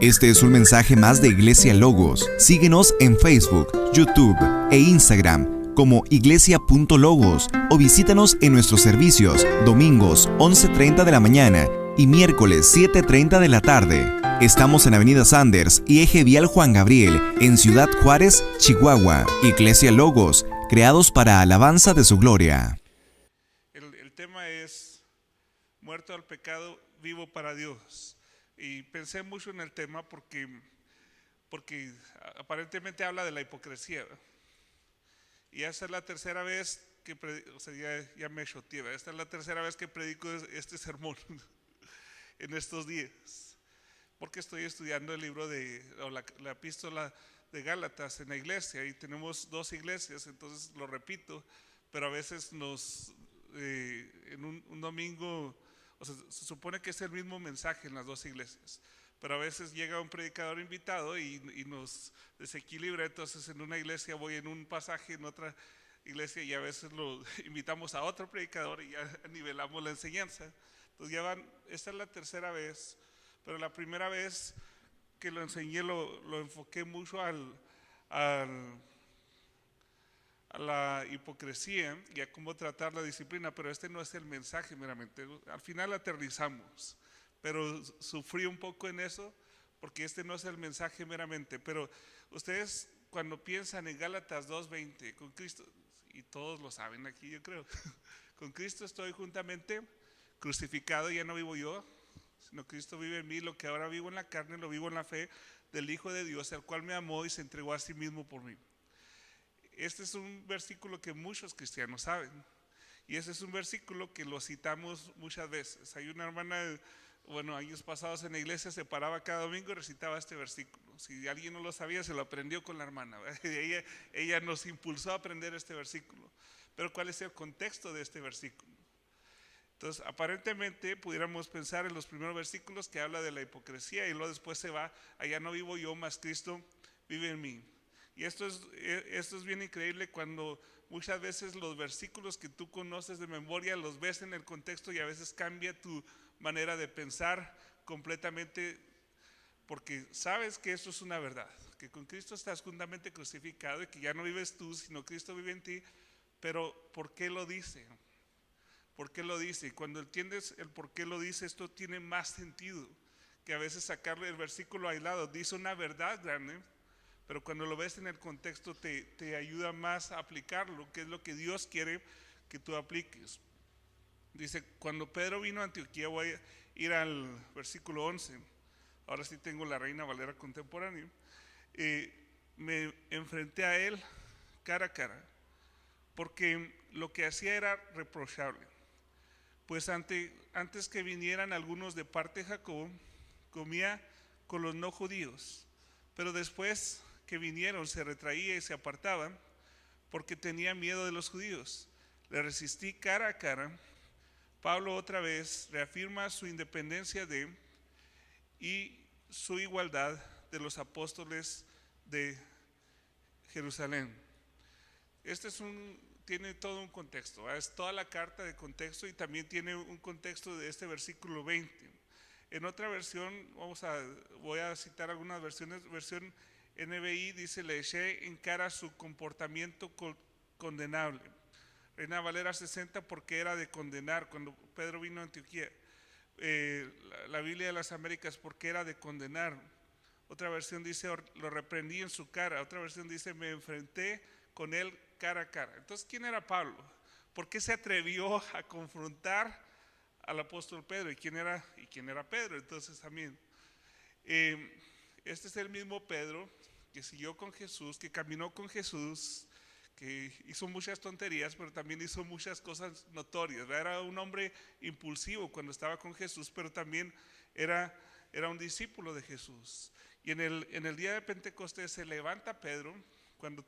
Este es un mensaje más de Iglesia Logos. Síguenos en Facebook, YouTube e Instagram como iglesia.logos o visítanos en nuestros servicios domingos 11:30 de la mañana y miércoles 7:30 de la tarde. Estamos en Avenida Sanders y Eje Vial Juan Gabriel, en Ciudad Juárez, Chihuahua. Iglesia Logos, creados para alabanza de su gloria. El tema es muerto al pecado, vivo para Dios. Y pensé mucho en el tema porque aparentemente habla de la hipocresía, ¿verdad? Y esta es la tercera vez que ya me choteé, ¿verdad? Esta es la tercera vez que predico este sermón en estos días, porque estoy estudiando el libro la epístola de Gálatas en la iglesia, y tenemos dos iglesias, entonces lo repito, pero a veces en un domingo, o sea, se supone que es el mismo mensaje en las dos iglesias, pero a veces llega un predicador invitado y nos desequilibra. Entonces en una iglesia voy en un pasaje, en otra iglesia, y a veces lo invitamos a otro predicador y ya nivelamos la enseñanza. Entonces esta es la tercera vez, pero la primera vez que lo enseñé lo enfoqué mucho a la hipocresía y a cómo tratar la disciplina, pero este no es el mensaje meramente. Al final aterrizamos, pero sufrí un poco en eso porque este no es el mensaje meramente. Pero ustedes cuando piensan en Gálatas 2:20, con Cristo, y todos lo saben aquí yo creo, con Cristo estoy juntamente crucificado, ya no vivo yo, sino Cristo vive en mí. Lo que ahora vivo en la carne lo vivo en la fe del Hijo de Dios, el cual me amó y se entregó a sí mismo por mí. Este es un versículo que muchos cristianos saben, y ese es un versículo que lo citamos muchas veces. Hay una hermana, años pasados en la iglesia se paraba cada domingo y recitaba este versículo. Si alguien no lo sabía, se lo aprendió con la hermana. Ella nos impulsó a aprender este versículo. Pero ¿cuál es el contexto de este versículo? Entonces, aparentemente pudiéramos pensar en los primeros versículos que habla de la hipocresía, y luego después se va, allá no vivo yo, mas Cristo vive en mí. Y esto es bien increíble cuando muchas veces los versículos que tú conoces de memoria los ves en el contexto, y a veces cambia tu manera de pensar completamente, porque sabes que esto es una verdad, que con Cristo estás juntamente crucificado y que ya no vives tú, sino Cristo vive en ti. Pero ¿por qué lo dice? ¿Por qué lo dice? Y cuando entiendes el por qué lo dice, esto tiene más sentido que a veces sacarle el versículo aislado. Dice una verdad grande, pero cuando lo ves en el contexto te ayuda más a aplicarlo, que es lo que Dios quiere que tú apliques. Dice, cuando Pedro vino a Antioquía, voy a ir al versículo 11, ahora sí tengo la Reina Valera contemporánea, me enfrenté a él cara a cara, porque lo que hacía era reprochable. Pues antes que vinieran algunos de parte de Jacob, comía con los no judíos, pero después que vinieron se retraía y se apartaba porque tenía miedo de los judíos. Le resistí cara a cara. Pablo otra vez reafirma su independencia y su igualdad de los apóstoles de Jerusalén. Tiene todo un contexto, es toda la carta de contexto, y también tiene un contexto de este versículo 20. En otra versión, voy a citar algunas versiones. Versión NBI dice: le eché en cara su comportamiento condenable. Reina Valera 60, porque era de condenar cuando Pedro vino a Antioquía. La Biblia de las Américas, porque era de condenar. Otra versión dice: lo reprendí en su cara. Otra versión dice: me enfrenté con él cara a cara. Entonces, ¿quién era Pablo? ¿Por qué se atrevió a confrontar al apóstol Pedro? ¿Y quién era Pedro? Entonces también este es el mismo Pedro que siguió con Jesús, que caminó con Jesús, que hizo muchas tonterías, pero también hizo muchas cosas notorias. Era un hombre impulsivo cuando estaba con Jesús, pero también era un discípulo de Jesús. Y en el día de Pentecostés se levanta Pedro, cuando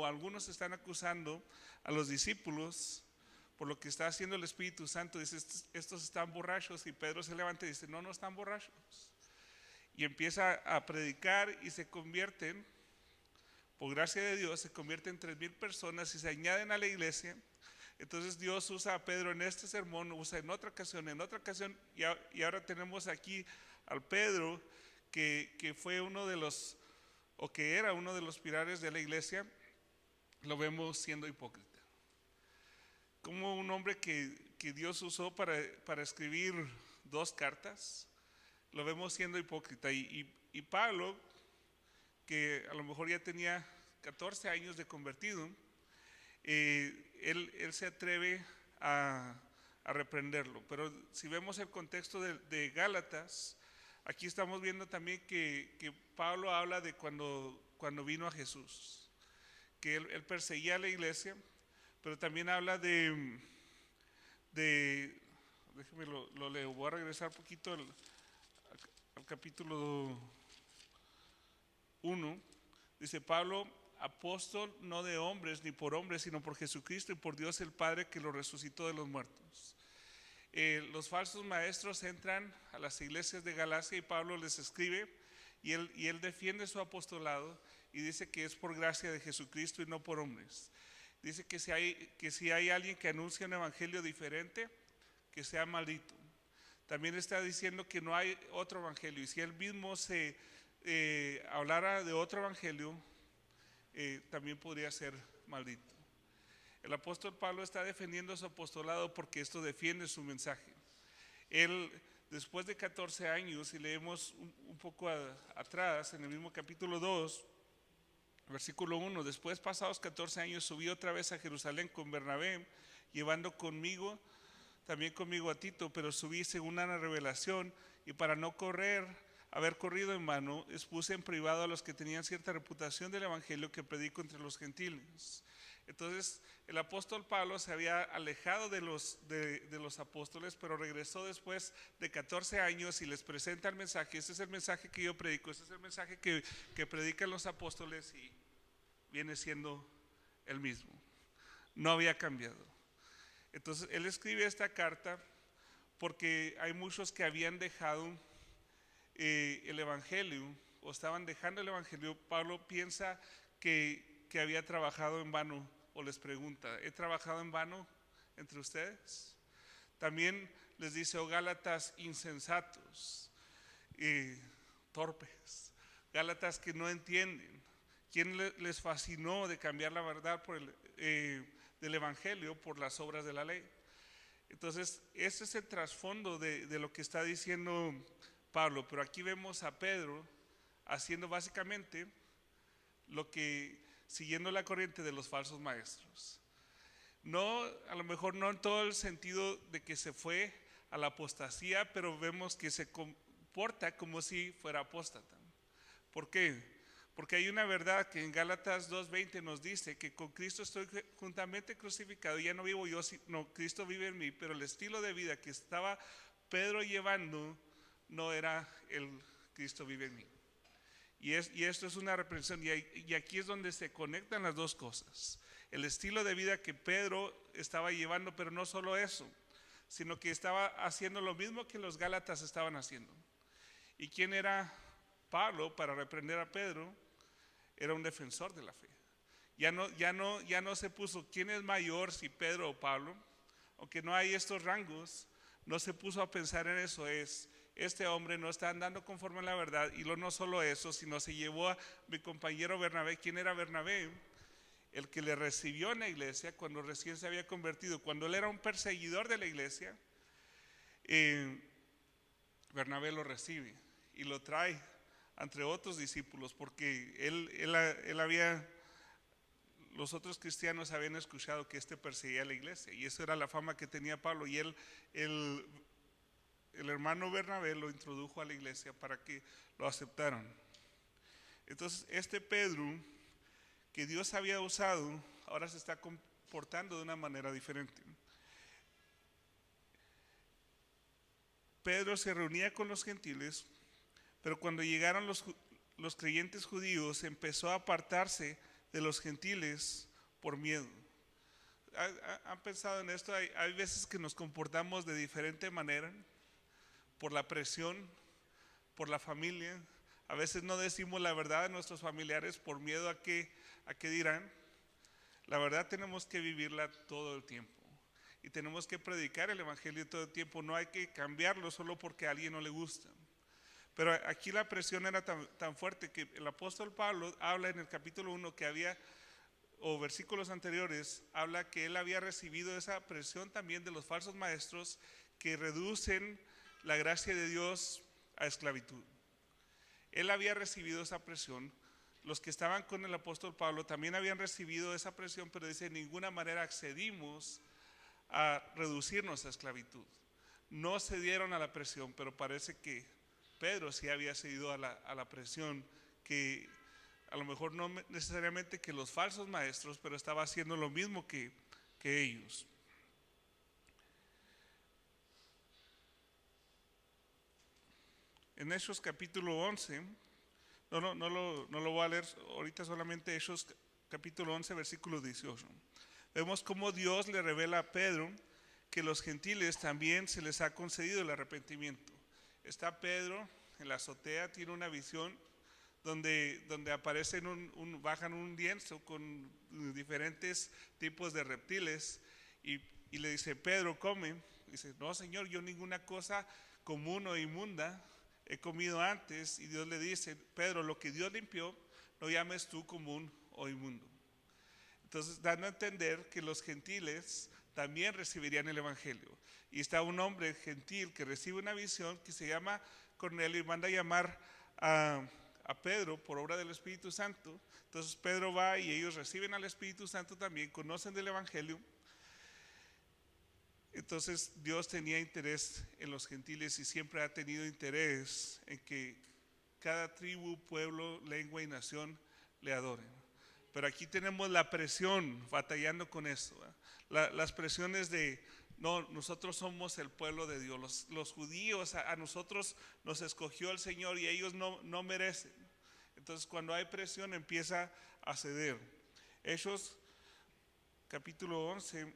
algunos están acusando a los discípulos por lo que está haciendo el Espíritu Santo. Dice: estos están borrachos. Y Pedro se levanta y dice: no están borrachos. Y empieza a predicar, y se convierten, por gracia de Dios, se convierten 3,000 personas y se añaden a la iglesia. Entonces Dios usa a Pedro en este sermón, usa en otra ocasión, y ahora tenemos aquí al Pedro que fue uno de los, o que era uno de los pilares de la iglesia, lo vemos siendo hipócrita. Como un hombre que Dios usó para escribir 2 cartas, lo vemos siendo hipócrita. Y Pablo, que a lo mejor ya tenía 14 años de convertido, él se atreve a reprenderlo. Pero si vemos el contexto de Gálatas, aquí estamos viendo también que Pablo habla de cuando vino a Jesús, que él perseguía a la iglesia, pero también habla de déjeme lo leo, voy a regresar un poquito al capítulo 1. Dice Pablo: apóstol no de hombres ni por hombres, sino por Jesucristo y por Dios el Padre, que lo resucitó de los muertos. Los falsos maestros entran a las iglesias de Galacia y Pablo les escribe y él defiende su apostolado y dice que es por gracia de Jesucristo y no por hombres. Dice que si hay alguien que anuncia un evangelio diferente, que sea maldito. También está diciendo que no hay otro evangelio, y si él mismo se hablara de otro evangelio, también podría ser maldito. El apóstol Pablo está defendiendo su apostolado porque esto defiende su mensaje. Él, después de 14 años, si leemos un poco atrás, en el mismo capítulo 2, versículo 1, después pasados 14 años subí otra vez a Jerusalén con Bernabé, llevando también conmigo a Tito, pero subí según una revelación, y para no haber corrido en vano, expuse en privado a los que tenían cierta reputación del evangelio que predico entre los gentiles. Entonces el apóstol Pablo se había alejado de los apóstoles, pero regresó después de 14 años y les presenta el mensaje. Este es el mensaje que yo predico, este es el mensaje que predican los apóstoles, y viene siendo el mismo, no había cambiado. Entonces él escribe esta carta porque hay muchos que habían dejado el evangelio, o estaban dejando el evangelio. Pablo piensa que había trabajado en vano, o les pregunta: ¿he trabajado en vano entre ustedes? También les dice: oh Gálatas insensatos, torpes, Gálatas que no entienden. ¿Quién les fascinó de cambiar la verdad del evangelio por las obras de la ley? Entonces ese es el trasfondo de lo que está diciendo Pablo. Pero aquí vemos a Pedro haciendo básicamente siguiendo la corriente de los falsos maestros. No, a lo mejor no en todo el sentido de que se fue a la apostasía, pero vemos que se comporta como si fuera apóstata. ¿Por qué? Porque hay una verdad que en Gálatas 2:20 nos dice que con Cristo estoy juntamente crucificado, ya no vivo yo, sino Cristo vive en mí. Pero el estilo de vida que estaba Pedro llevando no era el Cristo vive en mí. Y esto es una reprensión, y aquí es donde se conectan las dos cosas. El estilo de vida que Pedro estaba llevando, pero no solo eso, sino que estaba haciendo lo mismo que los Gálatas estaban haciendo. ¿Y quién era Pablo para reprender a Pedro? Era un defensor de la fe. Ya no se puso quién es mayor, si Pedro o Pablo. Aunque no hay estos rangos, no se puso a pensar en eso. Este hombre no está andando conforme a la verdad. Y no solo eso, sino se llevó a mi compañero Bernabé. ¿Quién era Bernabé? El que le recibió en la iglesia cuando recién se había convertido. Cuando él era un perseguidor de la iglesia, Bernabé lo recibe y lo trae entre otros discípulos, porque los otros cristianos habían escuchado que perseguía a la iglesia, y esa era la fama que tenía Pablo. Y el hermano Bernabé lo introdujo a la iglesia para que lo aceptaran. Entonces Pedro, que Dios había usado, ahora se está comportando de una manera diferente. Pedro se reunía con los gentiles, pero cuando llegaron los creyentes judíos, empezó a apartarse de los gentiles por miedo. ¿Han pensado en esto? Hay veces que nos comportamos de diferente manera por la presión, por la familia. A veces no decimos la verdad a nuestros familiares por miedo a qué dirán. La verdad tenemos que vivirla todo el tiempo, y tenemos que predicar el evangelio todo el tiempo. No hay que cambiarlo solo porque a alguien no le gusta. Pero aquí la presión era tan fuerte que el apóstol Pablo habla en el capítulo 1 que había, o versículos anteriores, habla que él había recibido esa presión también de los falsos maestros que reducen la gracia de Dios a esclavitud. Él había recibido esa presión. Los que estaban con el apóstol Pablo también habían recibido esa presión, pero dice, de ninguna manera accedimos a reducirnos a esclavitud. No cedieron a la presión, pero parece que Pedro sí había cedido a la presión, que a lo mejor no necesariamente que los falsos maestros, pero estaba haciendo lo mismo que ellos. En Hechos capítulo 11, no lo voy a leer ahorita, solamente Hechos capítulo 11, versículo 18. Vemos cómo Dios le revela a Pedro que los gentiles también se les ha concedido el arrepentimiento. Está Pedro en la azotea, tiene una visión donde aparecen bajan un lienzo con diferentes tipos de reptiles y le dice, Pedro, come. Dice, no, Señor, yo ninguna cosa común o inmunda he comido antes. Y Dios le dice, Pedro, lo que Dios limpió, no llames tú común o inmundo. Entonces, dando a entender que los gentiles también recibirían el evangelio. Y está un hombre gentil que recibe una visión que se llama Cornelio y manda a llamar a Pedro por obra del Espíritu Santo. Entonces Pedro va y ellos reciben al Espíritu Santo también, conocen del evangelio. Entonces Dios tenía interés en los gentiles y siempre ha tenido interés en que cada tribu, pueblo, lengua y nación le adoren. Pero aquí tenemos la presión, batallando con eso, las presiones de, no, nosotros somos el pueblo de Dios, los judíos, a nosotros nos escogió el Señor y ellos no merecen. Entonces cuando hay presión empieza a ceder. Hechos capítulo 11,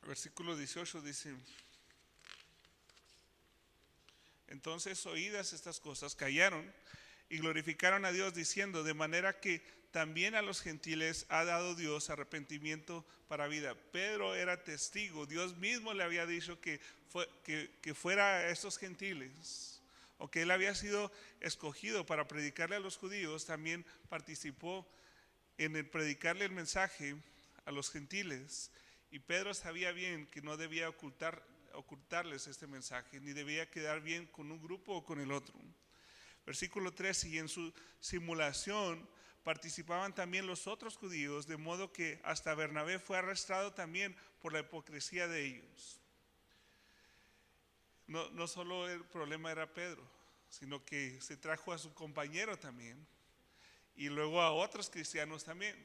versículo 18 dice, entonces oídas estas cosas callaron y glorificaron a Dios diciendo, de manera que también a los gentiles ha dado Dios arrepentimiento para vida. Pedro era testigo, Dios mismo le había dicho que fuera a estos gentiles, o que él había sido escogido para predicarle a los judíos, también participó en el predicarle el mensaje a los gentiles. Y Pedro sabía bien que no debía ocultarles este mensaje, ni debía quedar bien con un grupo o con el otro. Versículo 13, y en su simulación participaban también los otros judíos, de modo que hasta Bernabé fue arrestado también por la hipocresía de ellos. No solo el problema era Pedro, sino que se trajo a su compañero también, y luego a otros cristianos también.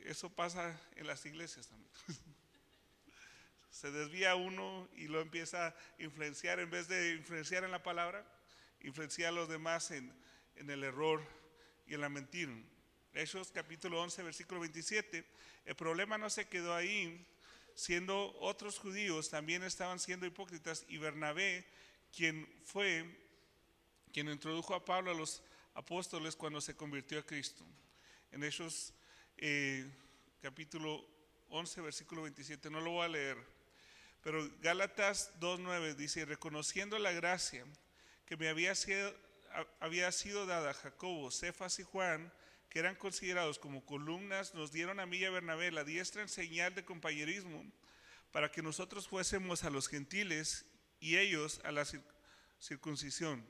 Eso pasa en las iglesias también. Se desvía uno y lo empieza a influenciar, en vez de influenciar en la palabra, influencia a los demás en el error y en la mentira. Hechos capítulo 11, versículo 27. El problema no se quedó ahí, siendo otros judíos también estaban siendo hipócritas, y Bernabé, quien introdujo a Pablo a los apóstoles cuando se convirtió a Cristo. En Hechos capítulo 11, versículo 27, no lo voy a leer, pero Gálatas 2:9 dice, reconociendo la gracia que me había sido dada a Jacobo, Cefas y Juan, que eran considerados como columnas, nos dieron a mí y a Bernabé la diestra en señal de compañerismo, para que nosotros fuésemos a los gentiles y ellos a la circuncisión.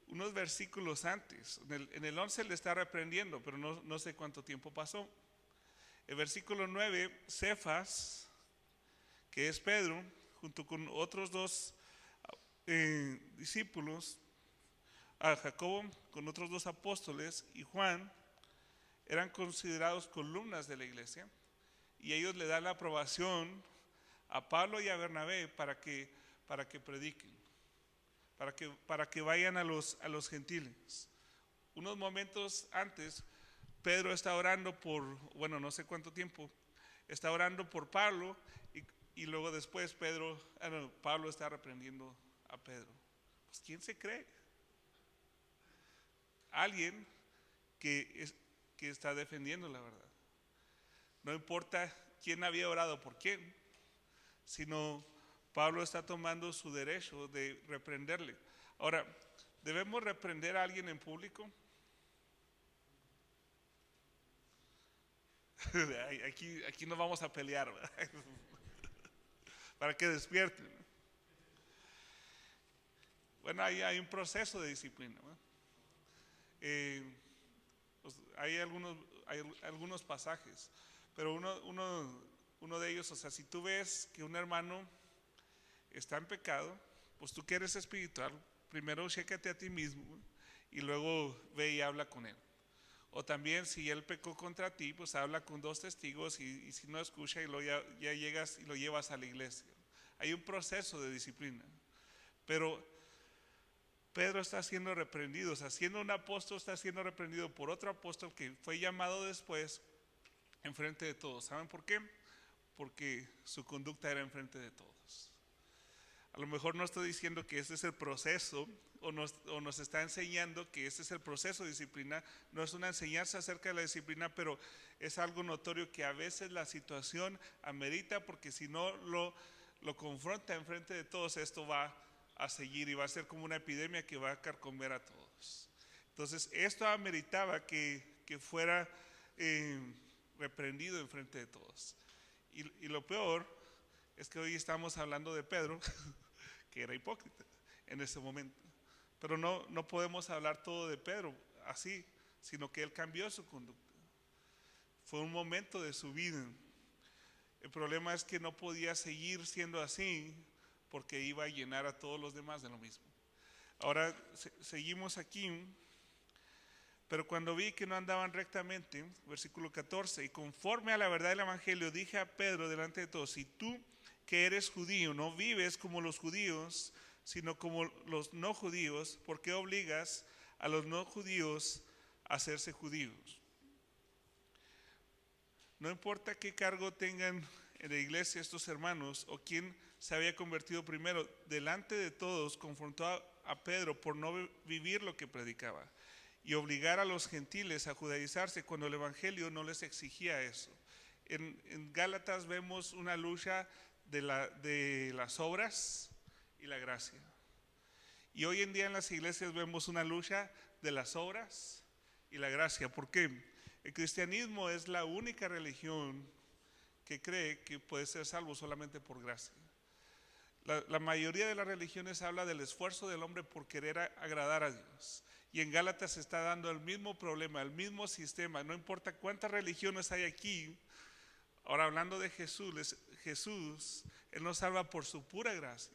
Unos versículos antes, en el 11 le está reprendiendo, pero no sé cuánto tiempo pasó. El versículo 9, Cefas, que es Pedro, junto con otros dos discípulos, a Jacobo con otros dos apóstoles y Juan, eran considerados columnas de la iglesia, y ellos le dan la aprobación a Pablo y a Bernabé para que prediquen, para que vayan a los gentiles. Unos momentos antes, Pedro está orando por, no sé cuánto tiempo, está orando por Pablo, y luego después Pablo está reprendiendo a Pedro. Pues ¿quién se cree? Alguien que está defendiendo la verdad. No importa quién había orado por quién, sino Pablo está tomando su derecho de reprenderle. Ahora, ¿debemos reprender a alguien en público? Aquí nos vamos a pelear, ¿verdad? Para que despierten. Bueno, ahí hay un proceso de disciplina, ¿verdad? Pues hay algunos pasajes, pero uno de ellos, o sea, si tú ves que un hermano está en pecado, pues tú que eres espiritual, primero chécate a ti mismo y luego ve y habla con él. O también si él pecó contra ti, pues habla con 2 testigos y si no escucha y ya llegas y lo llevas a la iglesia. Hay un proceso de disciplina, pero Pedro está siendo reprendido, o sea, siendo un apóstol está siendo reprendido por otro apóstol que fue llamado después enfrente de todos. ¿Saben por qué? Porque su conducta era enfrente de todos. A lo mejor no estoy diciendo que ese es el proceso o nos está enseñando que ese es el proceso de disciplina, no es una enseñanza acerca de la disciplina, pero es algo notorio que a veces la situación amerita, porque si no lo confronta enfrente de todos, esto va a seguir y va a ser como una epidemia que va a carcomer a todos. Entonces esto ameritaba que fuera reprendido enfrente de todos. Y lo peor es que hoy estamos hablando de Pedro, que era hipócrita en ese momento. Pero no podemos hablar todo de Pedro así, sino que él cambió su conducta. Fue un momento de su vida. El problema es que no podía seguir siendo así porque iba a llenar a todos los demás de lo mismo. Ahora seguimos aquí. Pero cuando vi que no andaban rectamente, versículo 14, y conforme a la verdad del evangelio, dije a Pedro delante de todos: si tú que eres judío no vives como los judíos, sino como los no judíos, ¿por qué obligas a los no judíos a hacerse judíos? No importa qué cargo tengan en la iglesia estos hermanos o quién se había convertido primero, delante de todos confrontó a Pedro por no vivir lo que predicaba y obligar a los gentiles a judaizarse cuando el evangelio no les exigía eso. En Gálatas vemos una lucha de las obras y la gracia. Y hoy en día en las iglesias vemos una lucha de las obras y la gracia. ¿Por qué? El cristianismo es la única religión que cree que puede ser salvo solamente por gracia. La mayoría de las religiones habla del esfuerzo del hombre por querer agradar a Dios. Y en Gálatas se está dando el mismo problema, el mismo sistema. No importa cuántas religiones hay aquí. Ahora hablando de Jesús, Él nos salva por su pura gracia.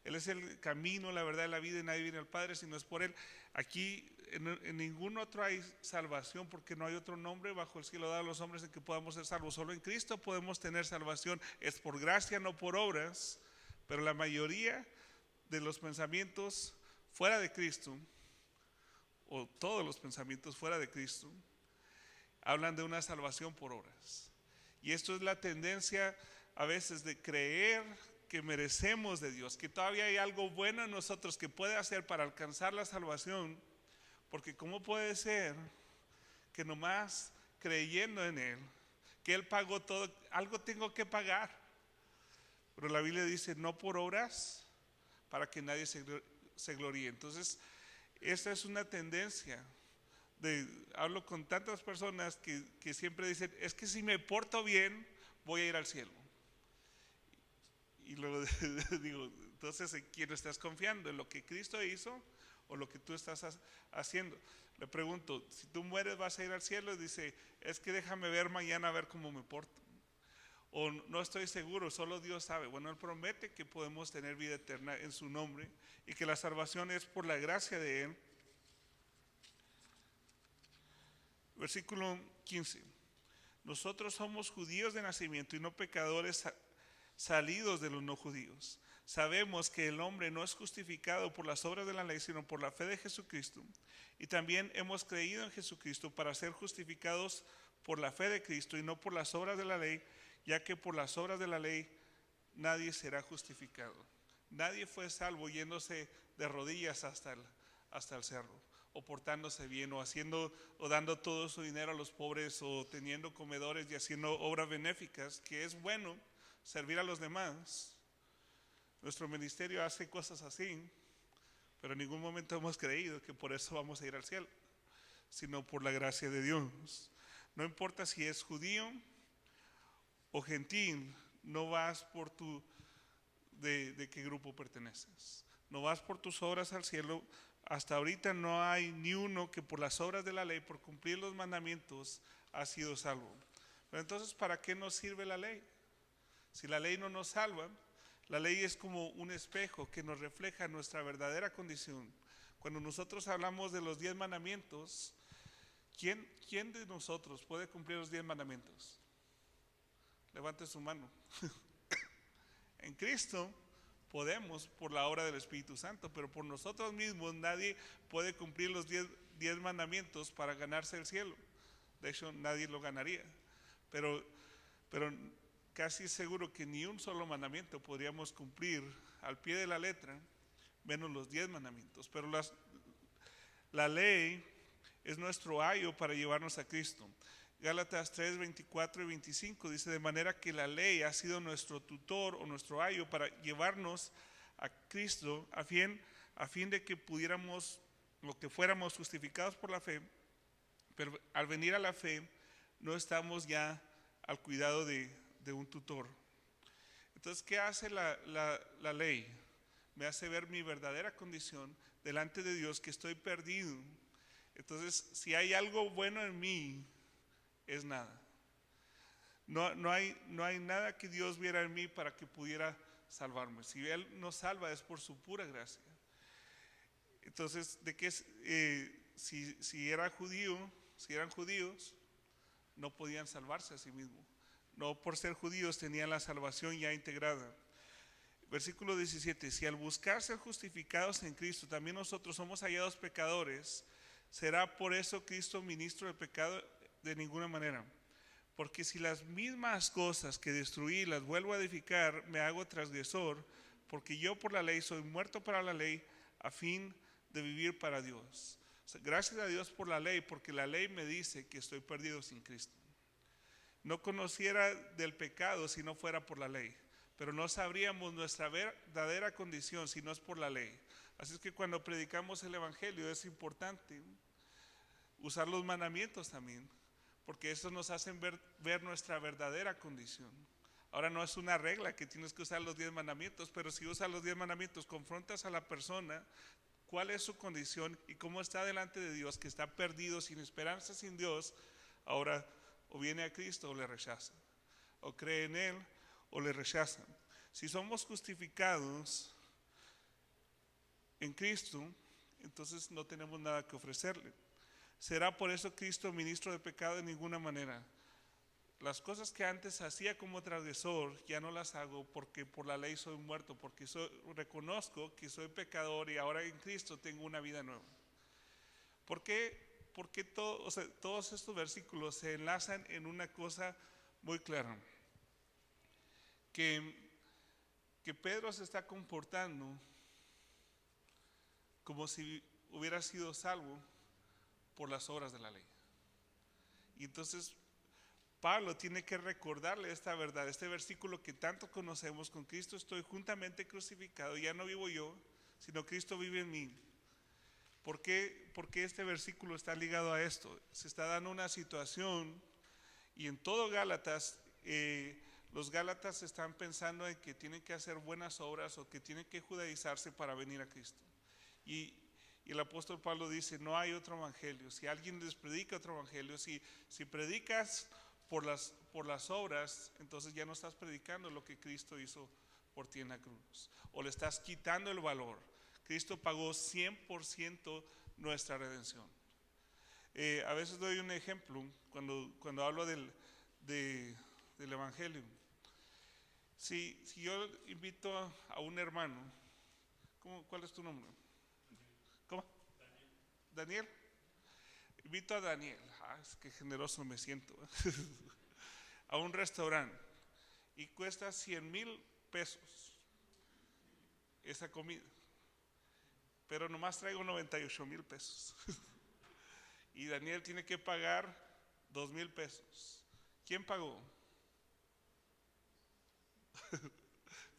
Él es el camino, la verdad y la vida, y nadie viene al Padre si no es por Él. Aquí en ningún otro hay salvación, porque no hay otro nombre bajo el cielo dado a los hombres en que podamos ser salvos. Solo en Cristo podemos tener salvación. Es por gracia, no por obras. Pero la mayoría de los pensamientos fuera de Cristo, o todos los pensamientos fuera de Cristo, hablan de una salvación por obras. Y esto es la tendencia a veces de creer que merecemos de Dios, que todavía hay algo bueno en nosotros que puede hacer para alcanzar la salvación, porque ¿cómo puede ser que nomás creyendo en Él, que Él pagó todo, algo tengo que pagar? Pero la Biblia dice no por obras para que nadie se gloríe. Entonces esta es una tendencia. Hablo con tantas personas que siempre dicen: es que si me porto bien voy a ir al cielo. Y luego digo: entonces ¿en quién estás confiando? ¿En lo que Cristo hizo o lo que tú estás haciendo? Le pregunto: si tú mueres vas a ir al cielo. Y dice: es que déjame ver mañana a ver cómo me porto. O no estoy seguro, solo Dios sabe. Bueno, Él promete que podemos tener vida eterna en su nombre y que la salvación es por la gracia de Él. Versículo 15. Nosotros somos judíos de nacimiento y no pecadores salidos de los no judíos. Sabemos que el hombre no es justificado por las obras de la ley, sino por la fe de Jesucristo. Y también hemos creído en Jesucristo para ser justificados por la fe de Cristo y no por las obras de la ley, ya que por las obras de la ley nadie será justificado. Nadie fue salvo yéndose de rodillas hasta el cerro, o portándose bien, o dando todo su dinero a los pobres, o teniendo comedores y haciendo obras benéficas, que es bueno servir a los demás. Nuestro ministerio hace cosas así, pero en ningún momento hemos creído que por eso vamos a ir al cielo, sino por la gracia de Dios. No importa si es judío o gentil, no vas por de qué grupo perteneces. No vas por tus obras al cielo. Hasta ahorita no hay ni uno que por las obras de la ley, por cumplir los mandamientos, ha sido salvo. Pero entonces, ¿para qué nos sirve la ley? Si la ley no nos salva, la ley es como un espejo que nos refleja nuestra verdadera condición. Cuando nosotros hablamos de los 10 mandamientos, ¿quién de nosotros puede cumplir los 10 mandamientos? Levante su mano. En Cristo podemos por la obra del Espíritu Santo, pero por nosotros mismos nadie puede cumplir los 10 mandamientos para ganarse el cielo. De hecho, nadie lo ganaría. Pero casi seguro que ni un solo mandamiento podríamos cumplir al pie de la letra, menos los 10 mandamientos. Pero la ley es nuestro ayo para llevarnos a Cristo. Gálatas 3, 24 y 25 dice: de manera que la ley ha sido nuestro tutor o nuestro ayo para llevarnos a Cristo a fin de que pudiéramos, o que fuéramos justificados por la fe. Pero al venir a la fe no estamos ya al cuidado de un tutor. Entonces, ¿qué hace la ley? Me hace ver mi verdadera condición delante de Dios, que estoy perdido. Entonces, si hay algo bueno en mí, es nada. No hay nada que Dios viera en mí para que pudiera salvarme. Si Él nos salva es por su pura gracia. Entonces, ¿de qué si eran judíos, no podían salvarse a sí mismos? No por ser judíos tenían la salvación ya integrada. Versículo 17: si al buscar ser justificados en Cristo también nosotros somos hallados pecadores, ¿será por eso Cristo ministro del pecado? De ninguna manera. Porque si las mismas cosas que destruí las vuelvo a edificar, me hago transgresor, porque yo por la ley soy muerto para la ley, a fin de vivir para Dios. O sea, gracias a Dios por la ley, porque la ley me dice que estoy perdido sin Cristo. No conociera del pecado si no fuera por la ley, pero no sabríamos nuestra verdadera condición si no es por la ley. Así es que cuando predicamos el evangelio es importante usar los mandamientos también, porque eso nos hace ver nuestra verdadera condición. Ahora, no es una regla que tienes que usar los 10 mandamientos, pero si usas los 10 mandamientos, confrontas a la persona cuál es su condición y cómo está delante de Dios, que está perdido, sin esperanza, sin Dios. Ahora, o viene a Cristo o le rechaza, o cree en Él o le rechazan. Si somos justificados en Cristo, entonces no tenemos nada que ofrecerle. ¿Será por eso Cristo ministro de pecado? De ninguna manera. Las cosas que antes hacía como transgresor ya no las hago, porque por la ley soy muerto, porque reconozco que soy pecador y ahora en Cristo tengo una vida nueva. ¿Por qué todos estos versículos se enlazan en una cosa muy clara? Que Pedro se está comportando como si hubiera sido salvo por las obras de la ley. Y entonces Pablo tiene que recordarle esta verdad, este versículo que tanto conocemos: con Cristo estoy juntamente crucificado, ya no vivo yo, sino Cristo vive en mí. ¿Por qué este versículo está ligado a esto? Se está dando una situación, y en todo Gálatas, los Gálatas están pensando en que tienen que hacer buenas obras o que tienen que judaizarse para venir a Cristo. Y el apóstol Pablo dice: no hay otro evangelio. Si alguien les predica otro evangelio, si predicas por las obras, entonces ya no estás predicando lo que Cristo hizo por ti en la cruz, o le estás quitando el valor. Cristo pagó 100% nuestra redención. A veces doy un ejemplo cuando hablo del evangelio. Si yo invito a un hermano, ¿cuál es tu nombre? ¿Cómo? Daniel. Invito a Daniel, es que generoso me siento, a un restaurante, y cuesta 100,000 pesos esa comida, pero nomás traigo 98,000 pesos y Daniel tiene que pagar 2,000 pesos. ¿Quién pagó?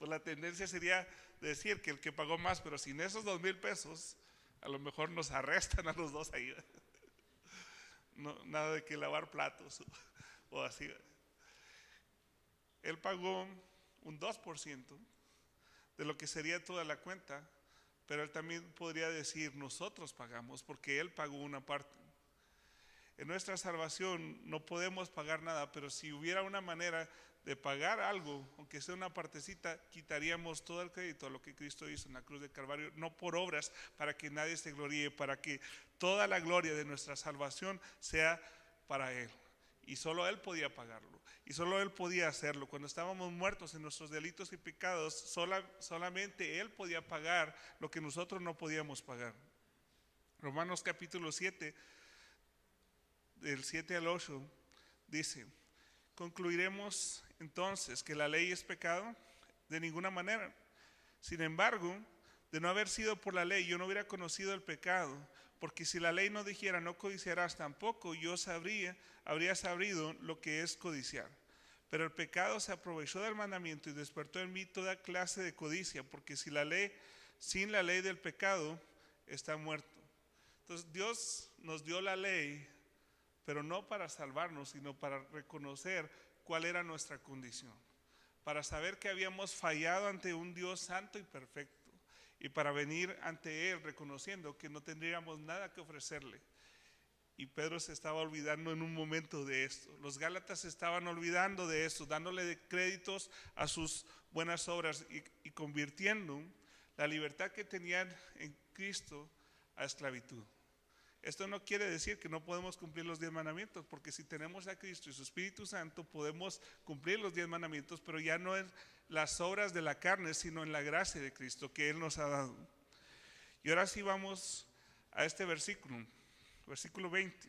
Pues la tendencia sería decir que el que pagó más, pero sin esos 2,000 pesos, a lo mejor nos arrestan a los dos ahí. No, nada de que lavar platos o así. Él pagó un 2% de lo que sería toda la cuenta, pero él también podría decir nosotros pagamos, porque él pagó una parte. En nuestra salvación no podemos pagar nada, pero si hubiera una manera de pagar algo, aunque sea una partecita, quitaríamos todo el crédito a lo que Cristo hizo en la cruz de Calvario, no por obras, para que nadie se gloríe, para que toda la gloria de nuestra salvación sea para Él. Y solo Él podía pagarlo, y solo Él podía hacerlo. Cuando estábamos muertos en nuestros delitos y pecados, solamente Él podía pagar lo que nosotros no podíamos pagar. Romanos capítulo 7, del 7 al 8, dice: ¿concluiremos entonces que la ley es pecado? De ninguna manera. Sin embargo, de no haber sido por la ley, yo no hubiera conocido el pecado, porque si la ley no dijera no codiciarás, tampoco yo habría sabido lo que es codiciar. Pero el pecado se aprovechó del mandamiento y despertó en mí toda clase de codicia, porque sin la ley del pecado está muerto. Entonces Dios nos dio la ley, pero no para salvarnos, sino para reconocer cuál era nuestra condición, para saber que habíamos fallado ante un Dios santo y perfecto, y para venir ante Él reconociendo que no tendríamos nada que ofrecerle. Y Pedro se estaba olvidando en un momento de esto. Los Gálatas se estaban olvidando de esto, dándole créditos a sus buenas obras y convirtiendo la libertad que tenían en Cristo a esclavitud. Esto no quiere decir que no podemos cumplir los 10 mandamientos, porque si tenemos a Cristo y su Espíritu Santo podemos cumplir los 10 mandamientos, pero ya no en las obras de la carne, sino en la gracia de Cristo que Él nos ha dado. Y ahora sí vamos a este versículo 20.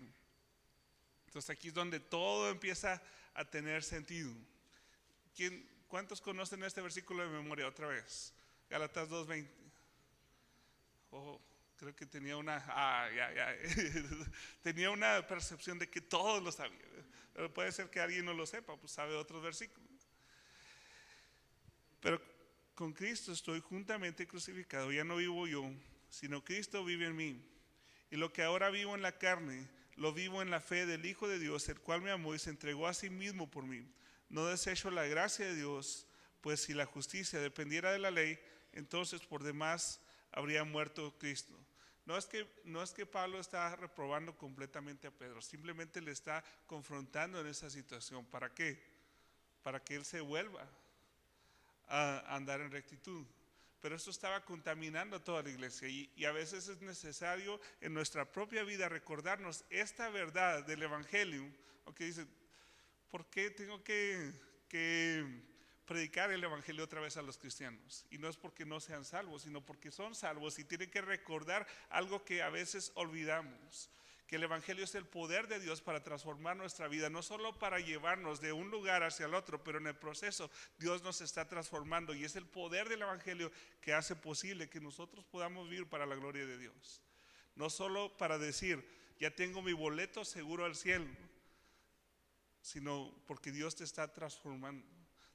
Entonces aquí es donde todo empieza a tener sentido. ¿Cuántos conocen este versículo de memoria otra vez? Gálatas 2:20. Creo que tenía tenía una percepción de que todos lo sabían. Pero puede ser que alguien no lo sepa, pues sabe otros versículos. Pero con Cristo estoy juntamente crucificado. Ya no vivo yo, sino Cristo vive en mí. Y lo que ahora vivo en la carne, lo vivo en la fe del Hijo de Dios, el cual me amó y se entregó a sí mismo por mí. No desecho la gracia de Dios, pues si la justicia dependiera de la ley, entonces por demás habría muerto Cristo. No es que Pablo está reprobando completamente a Pedro, simplemente le está confrontando en esa situación. ¿Para qué? Para que él se vuelva a andar en rectitud. Pero esto estaba contaminando a toda la iglesia y a veces es necesario en nuestra propia vida recordarnos esta verdad del Evangelio. Aunque dice, ¿por qué tengo que predicar el Evangelio otra vez a los cristianos? Y no es porque no sean salvos, sino porque son salvos y tienen que recordar algo que a veces olvidamos, que el Evangelio es el poder de Dios para transformar nuestra vida, no solo para llevarnos de un lugar hacia el otro, pero en el proceso Dios nos está transformando y es el poder del Evangelio que hace posible que nosotros podamos vivir para la gloria de Dios. No solo para decir, ya tengo mi boleto seguro al cielo, sino porque Dios te está transformando,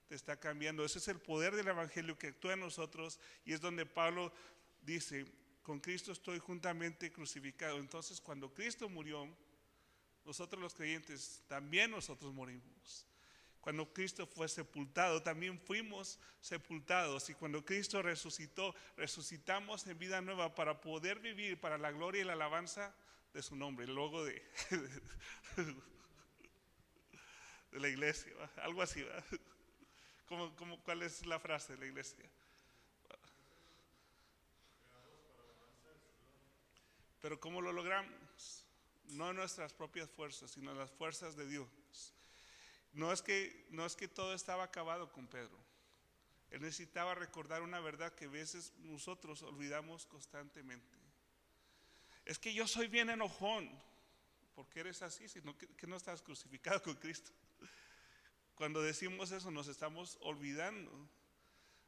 te está cambiando. Ese es el poder del Evangelio que actúa en nosotros y es donde Pablo dice, con Cristo estoy juntamente crucificado. Entonces cuando Cristo murió, nosotros los creyentes también nosotros morimos. Cuando Cristo fue sepultado, también fuimos sepultados. Y cuando Cristo resucitó, resucitamos en vida nueva para poder vivir para la gloria y la alabanza de su nombre. El logo de la iglesia, ¿va? Algo así, ¿va? ¿Cuál es la frase de la iglesia? Pero ¿cómo lo logramos? No nuestras propias fuerzas, sino las fuerzas de Dios. No es que todo estaba acabado con Pedro. Él necesitaba recordar una verdad que a veces nosotros olvidamos constantemente. Es que yo soy bien enojón. ¿Por qué eres así? Si no, que no estás crucificado con Cristo. Cuando decimos eso nos estamos olvidando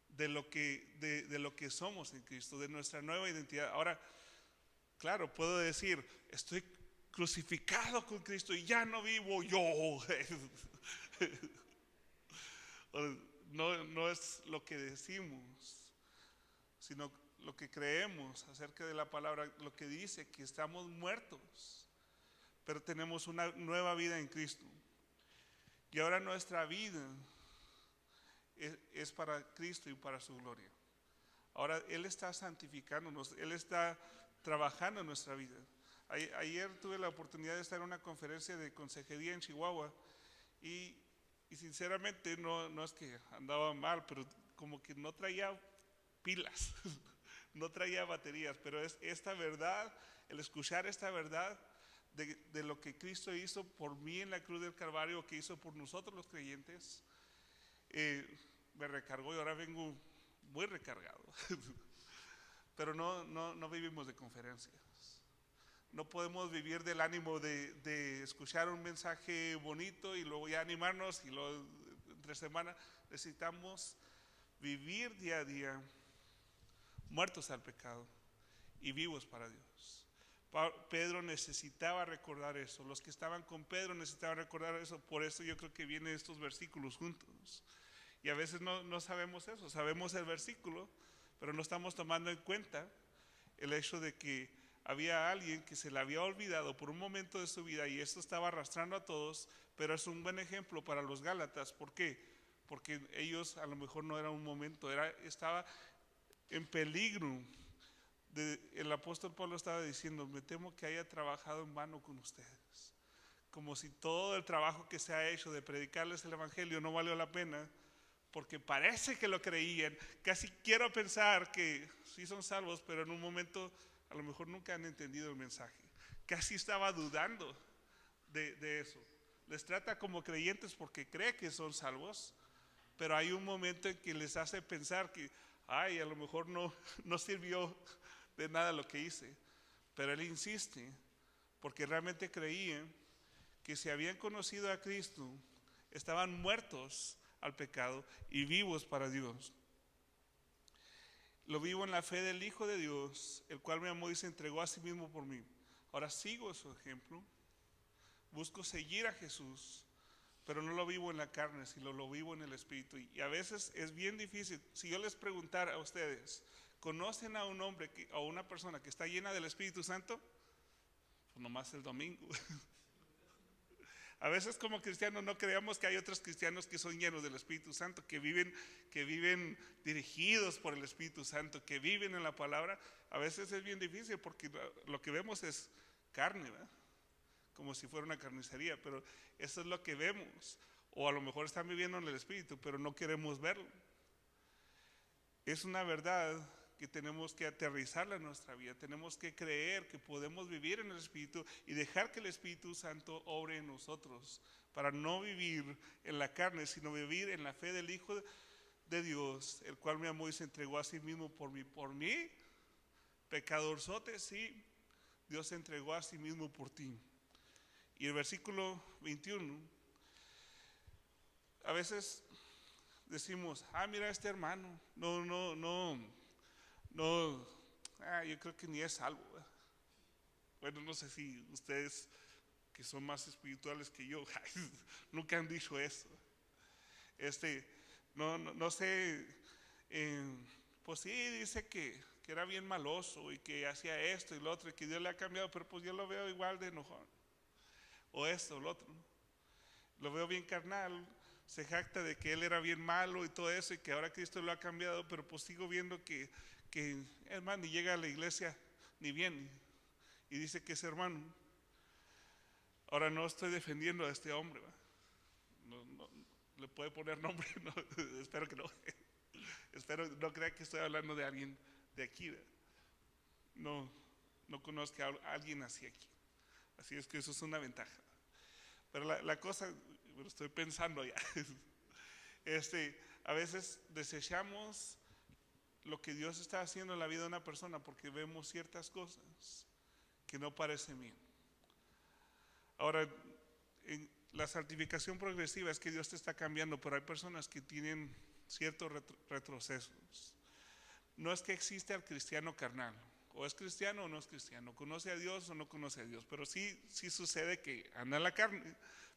de lo que somos en Cristo, de nuestra nueva identidad. Ahora, claro, puedo decir, estoy crucificado con Cristo y ya no vivo yo. no es lo que decimos, sino lo que creemos acerca de la palabra, lo que dice que estamos muertos, pero tenemos una nueva vida en Cristo. Y ahora nuestra vida es para Cristo y para su gloria. Ahora Él está santificándonos, Él está trabajando en nuestra vida. Ayer tuve la oportunidad de estar en una conferencia de consejería en Chihuahua y sinceramente no es que andaba mal, pero como que no traía pilas, no traía baterías, pero es esta verdad, el escuchar esta verdad de lo que Cristo hizo por mí en la cruz del Calvario, que hizo por nosotros los creyentes, me recargó y ahora vengo muy recargado. Pero no vivimos de conferencias. No podemos vivir del ánimo de escuchar un mensaje bonito y luego ya animarnos y luego entre semana. Necesitamos vivir día a día muertos al pecado y vivos para Dios. Pedro necesitaba recordar eso. Los que estaban con Pedro necesitaban recordar eso. Por eso yo creo que vienen estos versículos juntos. Y a veces no sabemos eso. Sabemos el versículo, pero no estamos tomando en cuenta el hecho de que había alguien que se le había olvidado por un momento de su vida y esto estaba arrastrando a todos, pero es un buen ejemplo para los Gálatas. ¿Por qué? Porque ellos a lo mejor no era un momento, estaba en peligro. El apóstol Pablo estaba diciendo, me temo que haya trabajado en vano con ustedes. Como si todo el trabajo que se ha hecho de predicarles el evangelio no valió la pena, porque parece que lo creían. Casi quiero pensar que sí son salvos, pero en un momento a lo mejor nunca han entendido el mensaje. Casi estaba dudando de eso. Les trata como creyentes porque cree que son salvos, pero hay un momento en que les hace pensar que a lo mejor no sirvió de nada lo que hice. Pero él insiste porque realmente creían que si habían conocido a Cristo, estaban muertos al pecado y vivos para Dios. Lo vivo en la fe del Hijo de Dios, el cual me amó y se entregó a sí mismo por mí. Ahora sigo su ejemplo, busco seguir a Jesús, pero no lo vivo en la carne, sino lo vivo en el Espíritu. Y a veces es bien difícil. Si yo les preguntara a ustedes, ¿conocen a un hombre o una persona que está llena del Espíritu Santo? Pues nomás el domingo. A veces como cristianos no creemos que hay otros cristianos que son llenos del Espíritu Santo, que viven dirigidos por el Espíritu Santo, que viven en la palabra. A veces es bien difícil porque lo que vemos es carne, ¿verdad? Como si fuera una carnicería, pero eso es lo que vemos. O a lo mejor están viviendo en el Espíritu, pero no queremos verlo. Es una verdad que tenemos que aterrizarla en nuestra vida. Tenemos que creer que podemos vivir en el Espíritu y dejar que el Espíritu Santo obre en nosotros para no vivir en la carne, sino vivir en la fe del Hijo de Dios, el cual me amó y se entregó a sí mismo por mí, pecadorzote, sí, Dios se entregó a sí mismo por ti. Y el versículo 21, a veces decimos, mira este hermano, yo creo que ni es salvo. Bueno, no sé si ustedes que son más espirituales que yo, nunca han dicho eso. No sé, pues sí, dice que era bien maloso y que hacía esto y lo otro y que Dios le ha cambiado, pero pues yo lo veo igual de enojón. O esto, o lo otro. Lo veo bien carnal. Se jacta de que él era bien malo y todo eso y que ahora Cristo lo ha cambiado, pero pues sigo viendo que hermano, ni llega a la iglesia ni viene y dice que es hermano. Ahora no estoy defendiendo a este hombre, ¿va? No le puede poner nombre, no, espero que no. Espero no crea que estoy hablando de alguien de aquí, ¿va? No conozca a alguien así aquí. Así es que eso es una ventaja. Pero la cosa, estoy pensando ya. A veces desechamos lo que Dios está haciendo en la vida de una persona porque vemos ciertas cosas que no parecen bien. Ahora, la santificación progresiva es que Dios te está cambiando, pero hay personas que tienen ciertos retrocesos. No es que existe al cristiano carnal. O es cristiano o no es cristiano, conoce a Dios o no conoce a Dios, pero sí sucede que anda en la carne,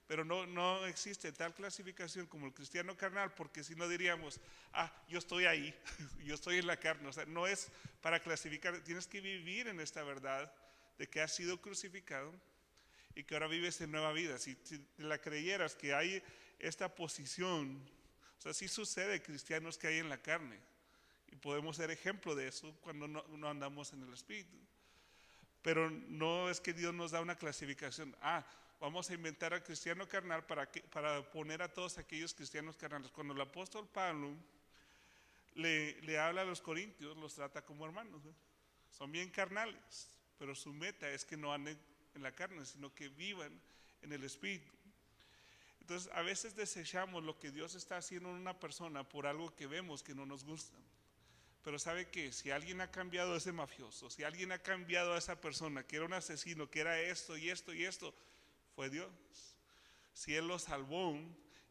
Pero no existe tal clasificación como el cristiano carnal, porque si no diríamos, yo estoy ahí, yo estoy en la carne. O sea, no es para clasificar, tienes que vivir en esta verdad de que has sido crucificado y que ahora vives en nueva vida. Si la creyeras que hay esta posición, o sea, sí sucede cristianos que hay en la carne y podemos ser ejemplo de eso cuando no andamos en el Espíritu. Pero no es que Dios nos da una clasificación. Vamos a inventar al cristiano carnal para poner a todos aquellos cristianos carnales. Cuando el apóstol Pablo le habla a los corintios, los trata como hermanos, ¿eh? Son bien carnales, pero su meta es que no anden en la carne, sino que vivan en el Espíritu. Entonces, a veces desechamos lo que Dios está haciendo en una persona por algo que vemos que no nos gusta. Pero ¿sabe qué? Si alguien ha cambiado a ese mafioso, si alguien ha cambiado a esa persona que era un asesino, que era esto y esto y esto, fue Dios. Si Él lo salvó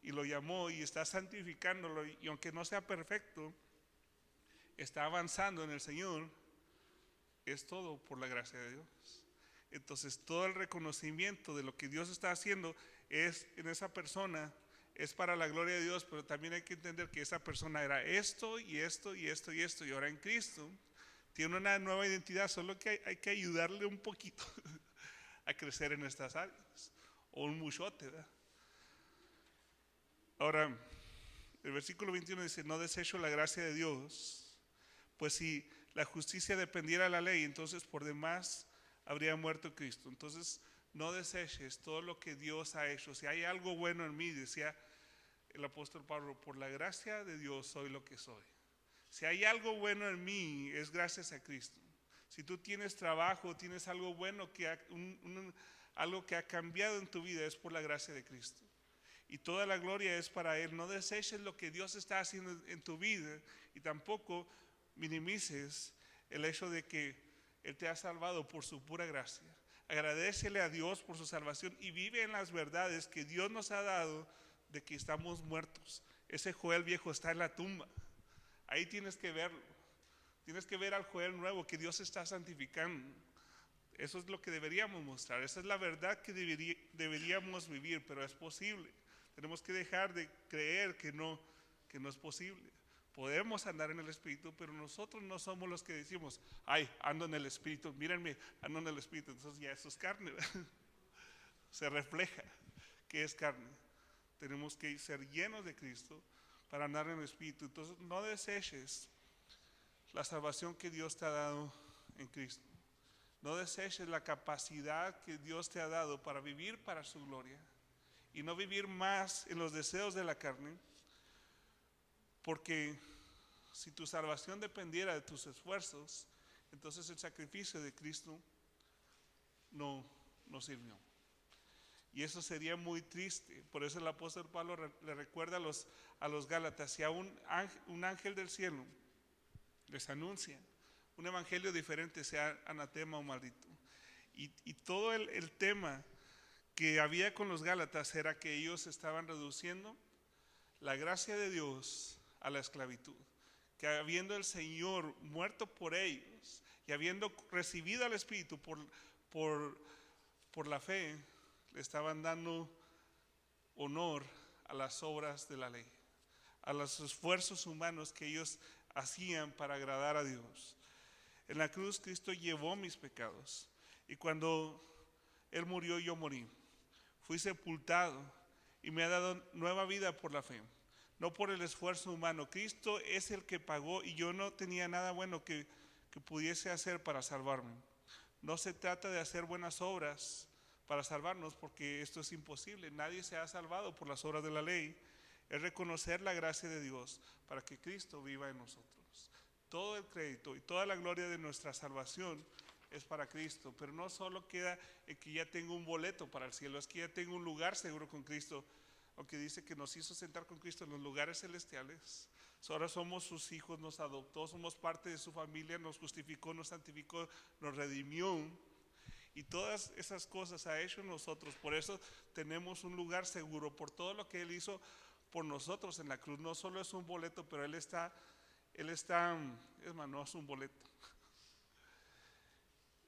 y lo llamó y está santificándolo, y aunque no sea perfecto, está avanzando en el Señor, es todo por la gracia de Dios. Entonces todo el reconocimiento de lo que Dios está haciendo es en esa persona, es para la gloria de Dios, pero también hay que entender que esa persona era esto y esto y esto y esto, y ahora en Cristo tiene una nueva identidad, solo que hay que ayudarle un poquito a crecer en estas áreas, o un muchote, ¿verdad? Ahora, el versículo 21 dice, no desecho la gracia de Dios, pues si la justicia dependiera de la ley, entonces por demás habría muerto Cristo. Entonces, no deseches todo lo que Dios ha hecho. Si hay algo bueno en mí, decía el apóstol Pablo, por la gracia de Dios soy lo que soy. Si hay algo bueno en mí, es gracias a Cristo. Si tú tienes trabajo, tienes algo bueno, algo que ha cambiado en tu vida, es por la gracia de Cristo. Y toda la gloria es para Él. No deseches lo que Dios está haciendo en tu vida y tampoco minimices el hecho de que Él te ha salvado por su pura gracia. Agradécele a Dios por su salvación y vive en las verdades que Dios nos ha dado de que estamos muertos. Ese Joel viejo está en la tumba. Ahí tienes que verlo. Tienes que ver al Joel nuevo que Dios está santificando. Eso es lo que deberíamos mostrar. Esa es la verdad que deberíamos vivir, pero es posible. Tenemos que dejar de creer que no es posible. Podemos andar en el Espíritu, pero nosotros no somos los que decimos, ando en el Espíritu, mírenme, ando en el Espíritu. Entonces ya eso es carne. Se refleja que es carne. Tenemos que ser llenos de Cristo para andar en el Espíritu. Entonces no deseches la salvación que Dios te ha dado en Cristo. No deseches la capacidad que Dios te ha dado para vivir para su gloria y no vivir más en los deseos de la carne, porque si tu salvación dependiera de tus esfuerzos, entonces el sacrificio de Cristo no sirvió. Y eso sería muy triste. Por eso el apóstol Pablo le recuerda a los Gálatas, si a un ángel del cielo les anuncia un evangelio diferente, sea anatema o maldito. Y todo el tema que había con los Gálatas era que ellos estaban reduciendo la gracia de Dios a la esclavitud. Que habiendo el Señor muerto por ellos y habiendo recibido al Espíritu por la fe, le estaban dando honor a las obras de la ley, a los esfuerzos humanos que ellos hacían para agradar a Dios. En la cruz Cristo llevó mis pecados y cuando Él murió yo morí. Fui sepultado y me ha dado nueva vida por la fe, no por el esfuerzo humano. Cristo es el que pagó y yo no tenía nada bueno que pudiese hacer para salvarme. No se trata de hacer buenas obras para salvarnos, porque esto es imposible. Nadie se ha salvado por las obras de la ley. Es reconocer la gracia de Dios para que Cristo viva en nosotros. Todo el crédito y toda la gloria de nuestra salvación es para Cristo, pero no solo queda en que ya tengo un boleto para el cielo, es que ya tengo un lugar seguro con Cristo, aunque dice que nos hizo sentar con Cristo en los lugares celestiales. Ahora somos sus hijos, nos adoptó, somos parte de su familia, nos justificó, nos santificó, nos redimió. Y todas esas cosas ha hecho nosotros. Por eso tenemos un lugar seguro, por todo lo que Él hizo por nosotros en la cruz. No solo es un boleto, pero Él está, es más, no es un boleto.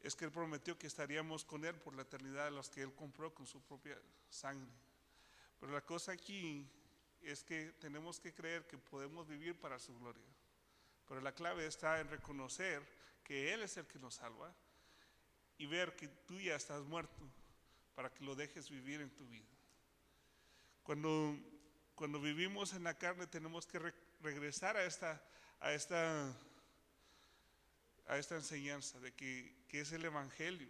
Es que Él prometió que estaríamos con Él por la eternidad, a los que Él compró con su propia sangre. Pero la cosa aquí es que tenemos que creer que podemos vivir para su gloria. Pero la clave está en reconocer que Él es el que nos salva y ver que tú ya estás muerto para que lo dejes vivir en tu vida. Cuando vivimos en la carne tenemos que regresar a esta enseñanza de que es el Evangelio,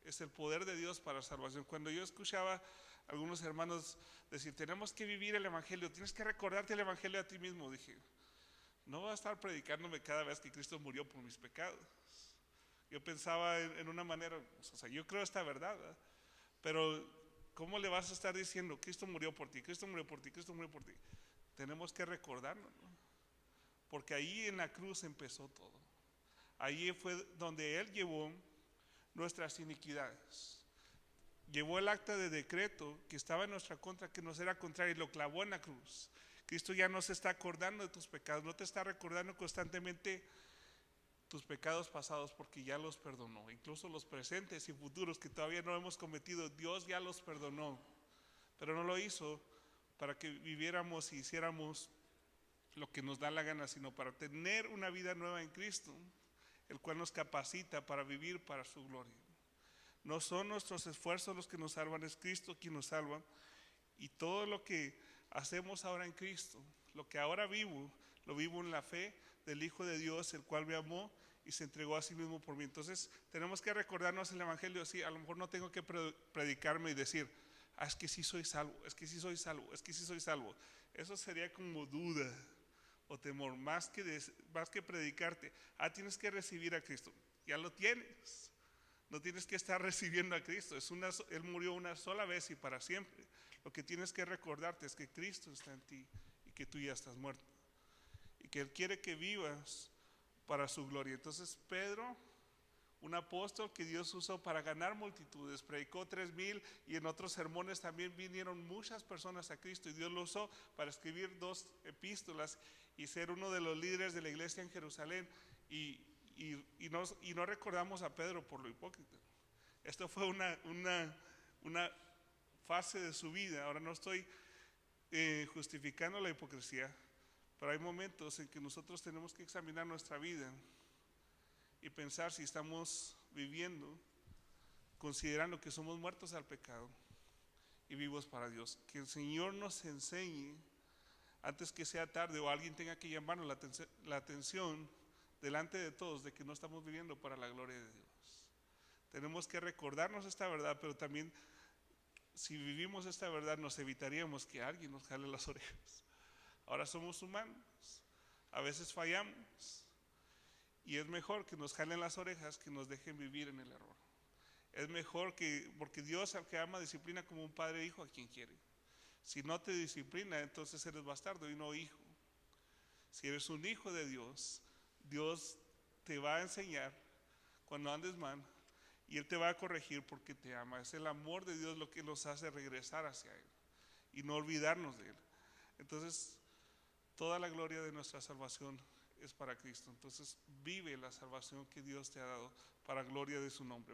es el poder de Dios para salvación. Cuando yo escuchaba a algunos hermanos decir, tenemos que vivir el Evangelio, tienes que recordarte el Evangelio a ti mismo, dije, no va a estar predicándome cada vez que Cristo murió por mis pecados. Yo pensaba en una manera, o sea, yo creo esta verdad, ¿verdad? Pero ¿cómo le vas a estar diciendo, Cristo murió por ti, Cristo murió por ti, Cristo murió por ti? Tenemos que recordarnos, ¿no? Porque ahí en la cruz empezó todo. Ahí fue donde Él llevó nuestras iniquidades. Llevó el acta de decreto que estaba en nuestra contra, que nos era contrario, y lo clavó en la cruz. Cristo ya no se está acordando de tus pecados, no te está recordando constantemente tus pecados pasados, porque ya los perdonó. Incluso los presentes y futuros que todavía no hemos cometido, Dios ya los perdonó. Pero no lo hizo para que viviéramos y hiciéramos lo que nos da la gana, sino para tener una vida nueva en Cristo, el cual nos capacita para vivir para su gloria. No son nuestros esfuerzos los que nos salvan, es Cristo quien nos salva. Y todo lo que hacemos ahora en Cristo, lo que ahora vivo, lo vivo en la fe del Hijo de Dios, el cual me amó y se entregó a sí mismo por mí. Entonces tenemos que recordarnos el Evangelio así. A lo mejor no tengo que predicarme y decir, es que sí soy salvo, es que sí soy salvo, es que sí soy salvo. Eso sería como duda o temor, más que predicarte. Tienes que recibir a Cristo. Ya lo tienes. No tienes que estar recibiendo a Cristo. Él murió una sola vez y para siempre. Lo que tienes que recordarte es que Cristo está en ti y que tú ya estás muerto. Y que Él quiere que vivas para su gloria. Entonces Pedro, un apóstol que Dios usó para ganar multitudes, predicó 3,000 y en otros sermones también vinieron muchas personas a Cristo, y Dios lo usó para escribir 2 epístolas y ser uno de los líderes de la iglesia en Jerusalén. Y no recordamos a Pedro por lo hipócrita. Esto fue una fase de su vida. Ahora no estoy justificando la hipocresía, pero hay momentos en que nosotros tenemos que examinar nuestra vida y pensar si estamos viviendo considerando que somos muertos al pecado y vivos para Dios. Que el Señor nos enseñe antes que sea tarde o alguien tenga que llamarnos la atención delante de todos de que no estamos viviendo para la gloria de Dios. Tenemos que recordarnos esta verdad, pero también si vivimos esta verdad nos evitaríamos que alguien nos jale las orejas. Ahora somos humanos, a veces fallamos, y es mejor que nos jalen las orejas que nos dejen vivir en el error. Es mejor porque Dios al que ama disciplina como un padre hijo a quien quiere. Si no te disciplina, entonces eres bastardo y no hijo. Si eres un hijo de Dios, Dios te va a enseñar cuando andes mal y Él te va a corregir porque te ama. Es el amor de Dios lo que nos hace regresar hacia Él y no olvidarnos de Él. Entonces, toda la gloria de nuestra salvación es para Cristo. Entonces, vive la salvación que Dios te ha dado para gloria de su nombre.